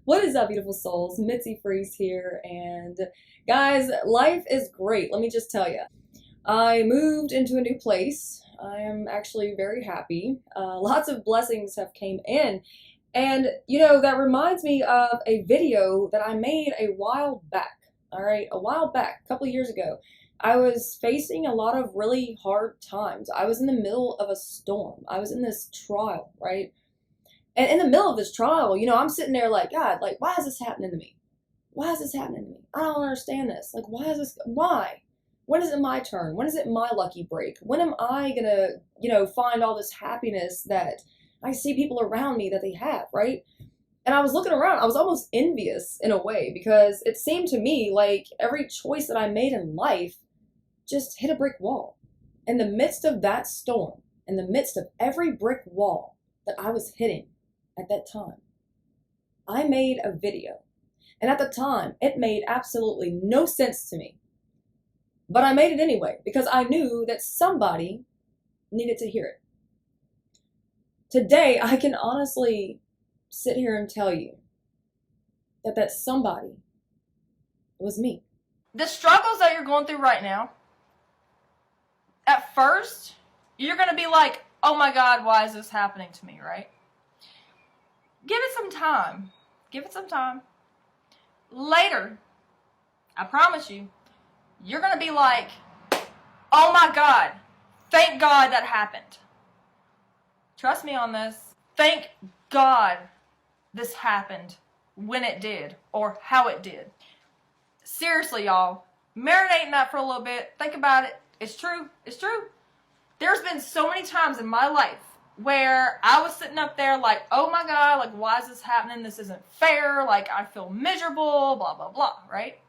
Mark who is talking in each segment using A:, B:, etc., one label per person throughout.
A: What is up, beautiful souls? Mitzi Freeze here, and guys, life is great. Let me just tell you. I moved into a new place. I am actually very happy. Lots of blessings have came in, and that reminds me of a video that I made a while back. All right, a while back, a couple of years ago. I was facing a lot of really hard times. I was in the middle of a storm. I was in this trial, right? And in the middle of this trial, I'm sitting there like, God, like, why is this happening to me? Why is this happening to me? I don't understand this. Like, why? When is it my turn? When is it my lucky break? When am I gonna, find all this happiness that I see people around me that they have, right? And I was looking around, I was almost envious in a way because it seemed to me like every choice that I made in life just hit a brick wall. In the midst of that storm, in the midst of every brick wall that I was hitting, at that time, I made a video. And at the time, it made absolutely no sense to me. But I made it anyway because I knew that somebody needed to hear it. Today, I can honestly sit here and tell you that that somebody was me.
B: The struggles that you're going through right now, at first, you're going to be like, oh my God, why is this happening to me, right? Give it some time. Give it some time. Later, I promise you, you're going to be like, oh my God, thank God that happened. Trust me on this. Thank God this happened when it did or how it did. Seriously, y'all, marinate in that for a little bit. Think about it. It's true. It's true. There's been so many times in my life where I was sitting up there like, oh my God, like, why is this happening? This isn't fair. Like, I feel miserable, blah, blah, blah, right?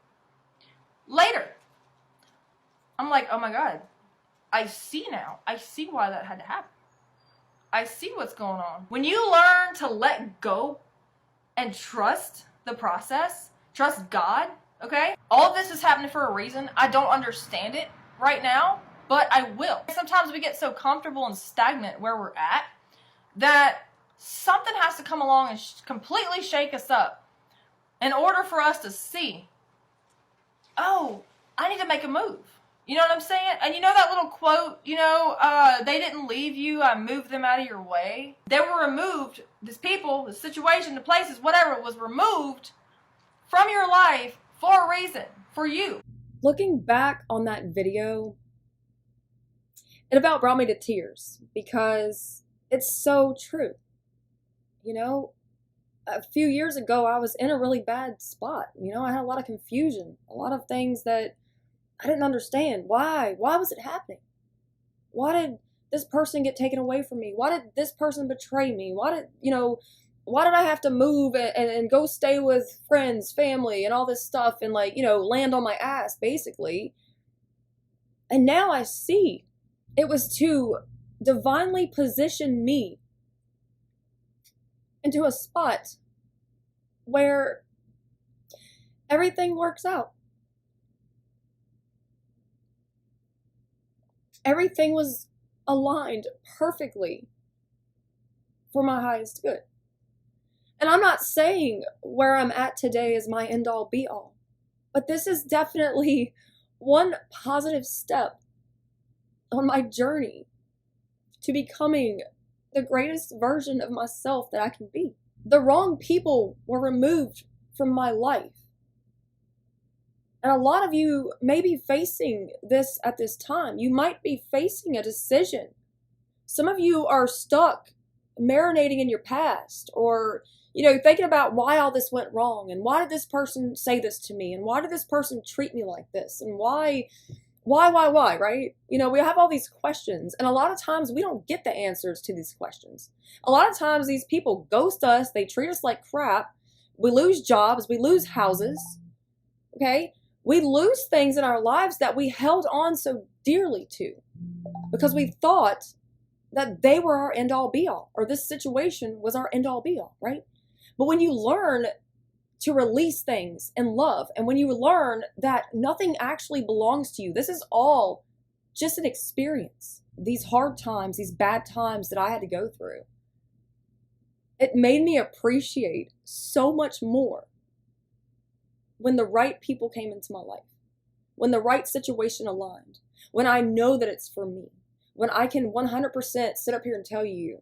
B: Later, I'm like, oh my God, I see now. I see why that had to happen. I see what's going on. When you learn to let go and trust the process, trust God, okay? All of this is happening for a reason. I don't understand it right now, but I will. Sometimes we get so comfortable and stagnant where we're at that something has to come along and completely shake us up in order for us to see, oh, I need to make a move. You know what I'm saying? And you know that little quote, they didn't leave you, I moved them out of your way. They were removed, this people, the situation, the places, whatever, was removed from your life for a reason, for you.
A: Looking back on that video, it about brought me to tears because it's so true. A few years ago, I was in a really bad spot. I had a lot of confusion, a lot of things that I didn't understand. Why was it happening? Why did this person get taken away from me? Why did this person betray me? Why did I have to move and go stay with friends, family, and all this stuff and land on my ass, basically? And now I see it was to divinely position me into a spot where everything works out. Everything was aligned perfectly for my highest good. And I'm not saying where I'm at today is my end-all be-all, but this is definitely one positive step on my journey to becoming the greatest version of myself that I can be. The wrong people were removed from my life. And a lot of you may be facing this at this time. You might be facing a decision. Some of you are stuck marinating in your past or, thinking about why all this went wrong and why did this person say this to me and why did this person treat me like this and why, right? We have all these questions and a lot of times we don't get the answers to these questions. A lot of times these people ghost us, they treat us like crap. We lose jobs, we lose houses, okay? We lose things in our lives that we held on so dearly to because we thought that they were our end-all be-all or this situation was our end-all be-all, right? But when you learn to release things in love and when you learn that nothing actually belongs to you, this is all just an experience. These hard times, these bad times that I had to go through, It made me appreciate so much more when the right people came into my life, when the right situation aligned, when I know that it's for me, when I can 100% sit up here and tell you,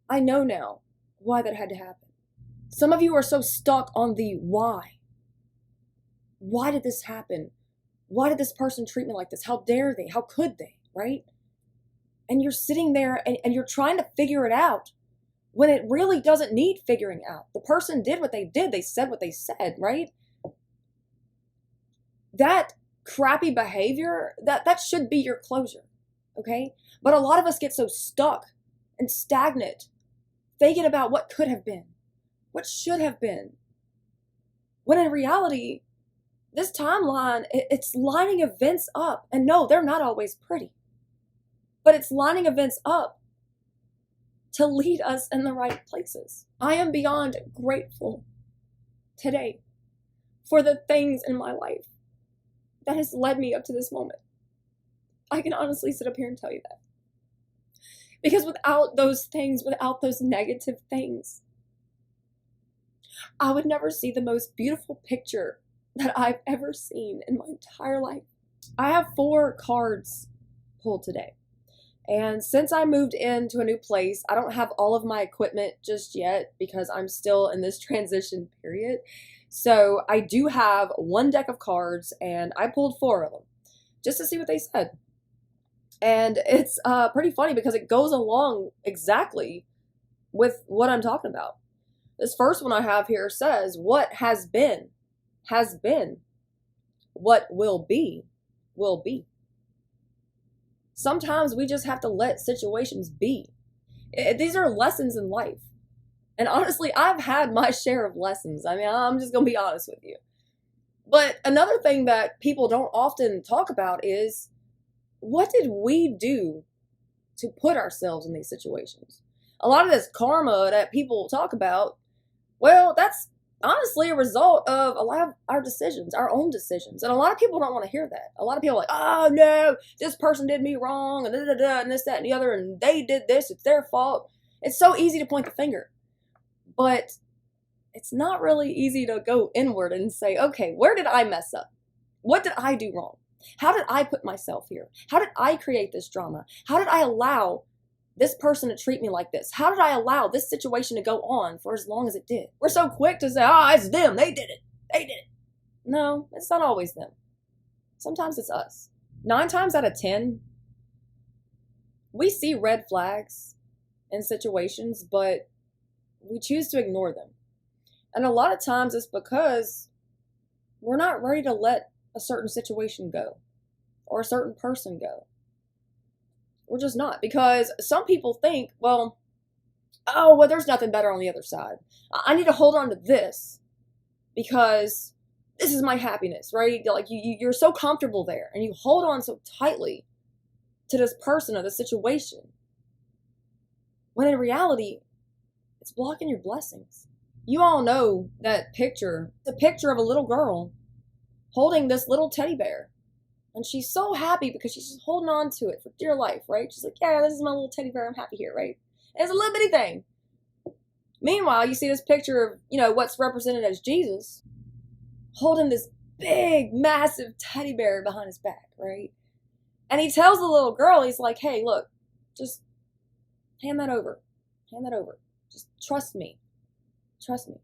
A: I know now why that had to happen. Some of you are so stuck on the why. Why did this happen? Why did this person treat me like this? How dare they? How could they? Right? And you're sitting there and you're trying to figure it out when it really doesn't need figuring out. The person did what they did. They said what they said, right? That crappy behavior, that should be your closure, okay? But a lot of us get so stuck and stagnant, thinking about what could have been, what should have been. When in reality, this timeline, it's lining events up. And no, they're not always pretty. But it's lining events up to lead us in the right places. I am beyond grateful today for the things in my life that has led me up to this moment. I can honestly sit up here and tell you that. Because without those things, without those negative things, I would never see the most beautiful picture that I've ever seen in my entire life. I have 4 cards pulled today. And since I moved into a new place, I don't have all of my equipment just yet because I'm still in this transition period. So I do have 1 deck of cards and I pulled 4 of them just to see what they said. And it's pretty funny because it goes along exactly with what I'm talking about. This first one I have here says, what has been, has been. What will be, will be. Sometimes we just have to let situations be. These are lessons in life. And honestly, I've had my share of lessons. I mean, I'm just going to be honest with you. But another thing that people don't often talk about is, what did we do to put ourselves in these situations? A lot of this karma that people talk about, well, that's honestly a result of a lot of our decisions, our own decisions. And a lot of people don't want to hear that. A lot of people are like, oh no, this person did me wrong, and da, da, da, and this, that, and the other, and they did this, it's their fault. It's so easy to point the finger. But it's not really easy to go inward and say, okay, where did I mess up? What did I do wrong? How did I put myself here? How did I create this drama? How did I allow this person to treat me like this? How did I allow this situation to go on for as long as it did? We're so quick to say, it's them. They did it. They did it. No, it's not always them. Sometimes it's us. 9 times out of 10, we see red flags in situations, but we choose to ignore them. And a lot of times it's because we're not ready to let a certain situation go or a certain person go. We're just not, because some people think, well, there's nothing better on the other side. I need to hold on to this because this is my happiness, right? Like you're so comfortable there and you hold on so tightly to this person or the situation, when in reality, it's blocking your blessings. You all know that picture, the picture of a little girl holding this little teddy bear. And she's so happy because she's just holding on to it for dear life, right? She's like, yeah, this is my little teddy bear. I'm happy here, right? And it's a little bitty thing. Meanwhile, you see this picture of, what's represented as Jesus holding this big, massive teddy bear behind his back, right? And he tells the little girl, he's like, hey, look, just hand that over. Hand that over. Just trust me. Trust me.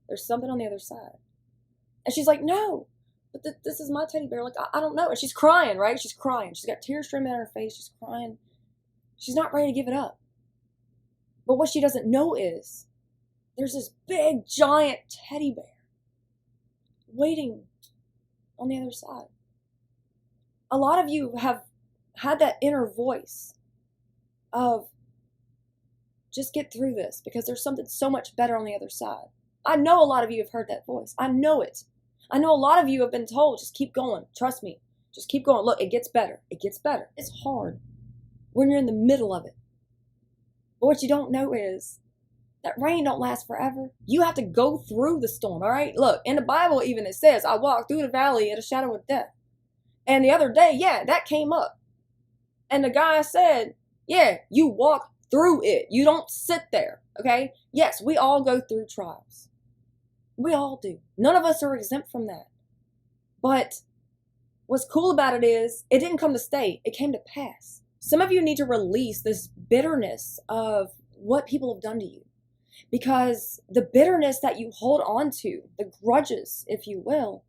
A: There's something on the other side. And she's like, no. But this is my teddy bear. Like, I don't know. And she's crying, right? She's crying. She's got tears streaming down her face. She's crying. She's not ready to give it up. But what she doesn't know is there's this big, giant teddy bear waiting on the other side. A lot of you have had that inner voice of, just get through this because there's something so much better on the other side. I know a lot of you have heard that voice. I know it. I know a lot of you have been told, just keep going. Trust me. Just keep going. Look, it gets better. It gets better. It's hard when you're in the middle of it. But what you don't know is that rain don't last forever. You have to go through the storm, all right? Look, in the Bible even it says, I walk through the valley of the shadow of death. And the other day, that came up. And the guy said, you walk through it. You don't sit there. Okay? Yes, we all go through trials. We all do. None of us are exempt from that. But what's cool about it is it didn't come to stay. It came to pass. Some of you need to release this bitterness of what people have done to you. Because the bitterness that you hold on to, the grudges, if you will,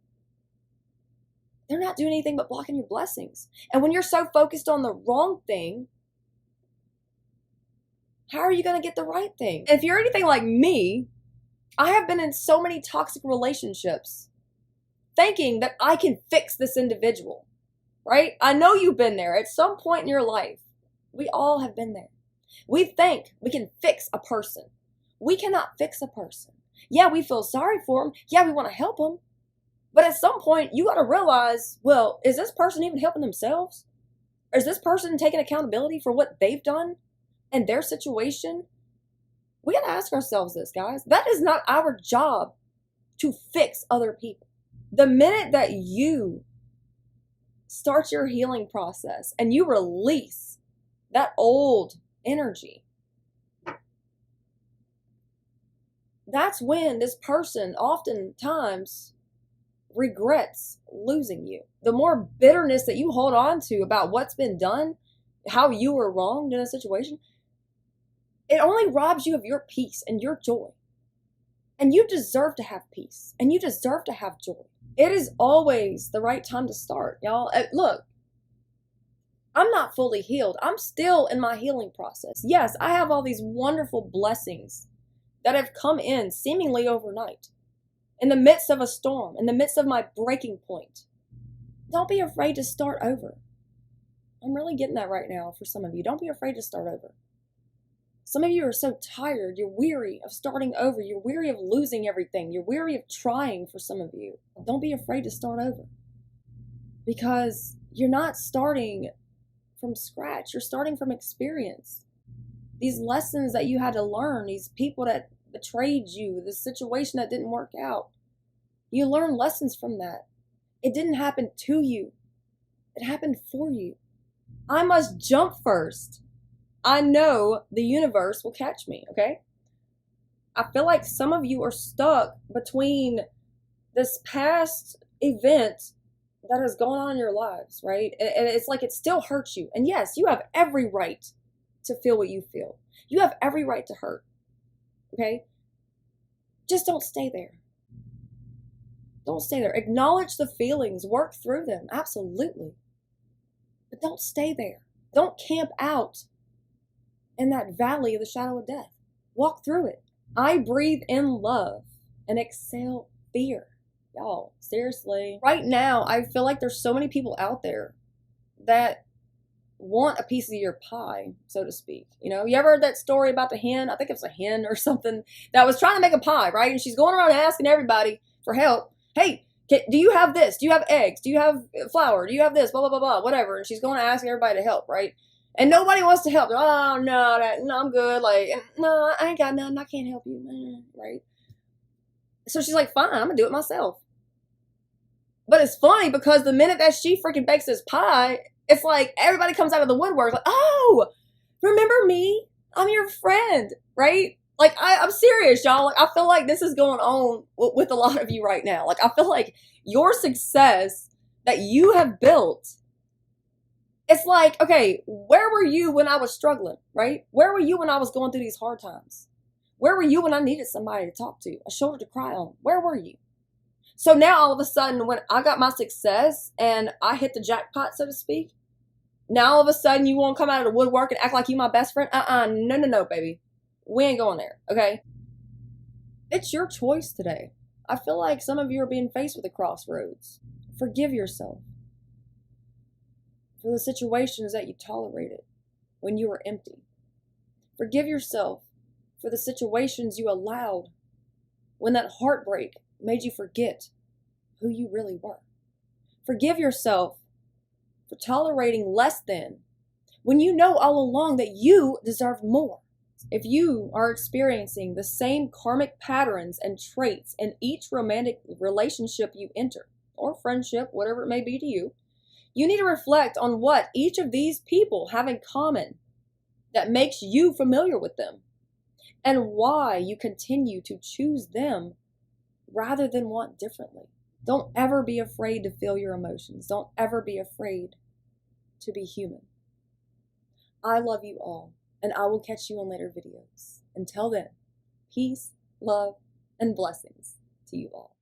A: they're not doing anything but blocking your blessings. And when you're so focused on the wrong thing, how are you going to get the right thing? If you're anything like me, I have been in so many toxic relationships thinking that I can fix this individual, right? I know you've been there at some point in your life. We all have been there. We think we can fix a person. We cannot fix a person. Yeah, we feel sorry for them. Yeah, we want to help them. But at some point, you got to realize, well, is this person even helping themselves? Or is this person taking accountability for what they've done and their situation? We got to ask ourselves this, guys. That is not our job to fix other people. The minute that you start your healing process and you release that old energy, that's when this person oftentimes regrets losing you. The more bitterness that you hold on to about what's been done, how you were wronged in a situation, it only robs you of your peace and your joy. And you deserve to have peace and you deserve to have joy. It is always the right time to start, y'all. Look, I'm not fully healed. I'm still in my healing process. Yes, I have all these wonderful blessings that have come in seemingly overnight. In the midst of a storm, in the midst of my breaking point. Don't be afraid to start over. I'm really getting that right now for some of you. Don't be afraid to start over. Some of you are so tired. You're weary of starting over. You're weary of losing everything. You're weary of trying for some of you. Don't be afraid to start over. Because you're not starting from scratch. You're starting from experience. These lessons that you had to learn, these people that betrayed you, the situation that didn't work out, you learn lessons from that. It didn't happen to you. It happened for you. I must jump first. I know the universe will catch me, okay? I feel like some of you are stuck between this past event that has gone on in your lives, right? And it's like it still hurts you. And yes, you have every right to feel what you feel. You have every right to hurt, okay? Just don't stay there. Don't stay there. Acknowledge the feelings. Work through them. Absolutely. But don't stay there. Don't camp out in that valley of the shadow of death. Walk through it. I breathe in love and exhale fear. Y'all, seriously. Right now, I feel like there's so many people out there that want a piece of your pie, so to speak. You know, you ever heard that story about the hen? I think it was a hen or something that was trying to make a pie, right? And she's going around asking everybody for help. Hey, do you have this? Do you have eggs? Do you have flour? Do you have this? Blah, blah, blah, blah, whatever. And she's going to ask everybody to help, right? And nobody wants to help. They're, oh, no, I'm good. Like, no, I ain't got nothing. I can't help you, right? So she's like, fine, I'm going to do it myself. But it's funny because the minute that she freaking bakes this pie, it's like everybody comes out of the woodwork like, oh, remember me? I'm your friend, right? Like, I'm serious, y'all. Like, I feel like this is going on with a lot of you right now. Like, I feel like your success that you have built, it's like, okay, where were you when I was struggling, right? Where were you when I was going through these hard times? Where were you when I needed somebody to talk to, a shoulder to cry on? Where were you? So now all of a sudden, when I got my success and I hit the jackpot, so to speak, now all of a sudden you want to come out of the woodwork and act like you my best friend? No, baby. We ain't going there, okay? It's your choice today. I feel like some of you are being faced with a crossroads. Forgive yourself for the situations that you tolerated when you were empty. Forgive yourself for the situations you allowed when that heartbreak made you forget who you really were. Forgive yourself for tolerating less than when you know all along that you deserve more. If you are experiencing the same karmic patterns and traits in each romantic relationship you enter, or friendship, whatever it may be to you, you need to reflect on what each of these people have in common that makes you familiar with them. and why you continue to choose them rather than want differently. Don't ever be afraid to feel your emotions. Don't ever be afraid to be human. I love you all, and I will catch you on later videos. Until then, peace, love, and blessings to you all.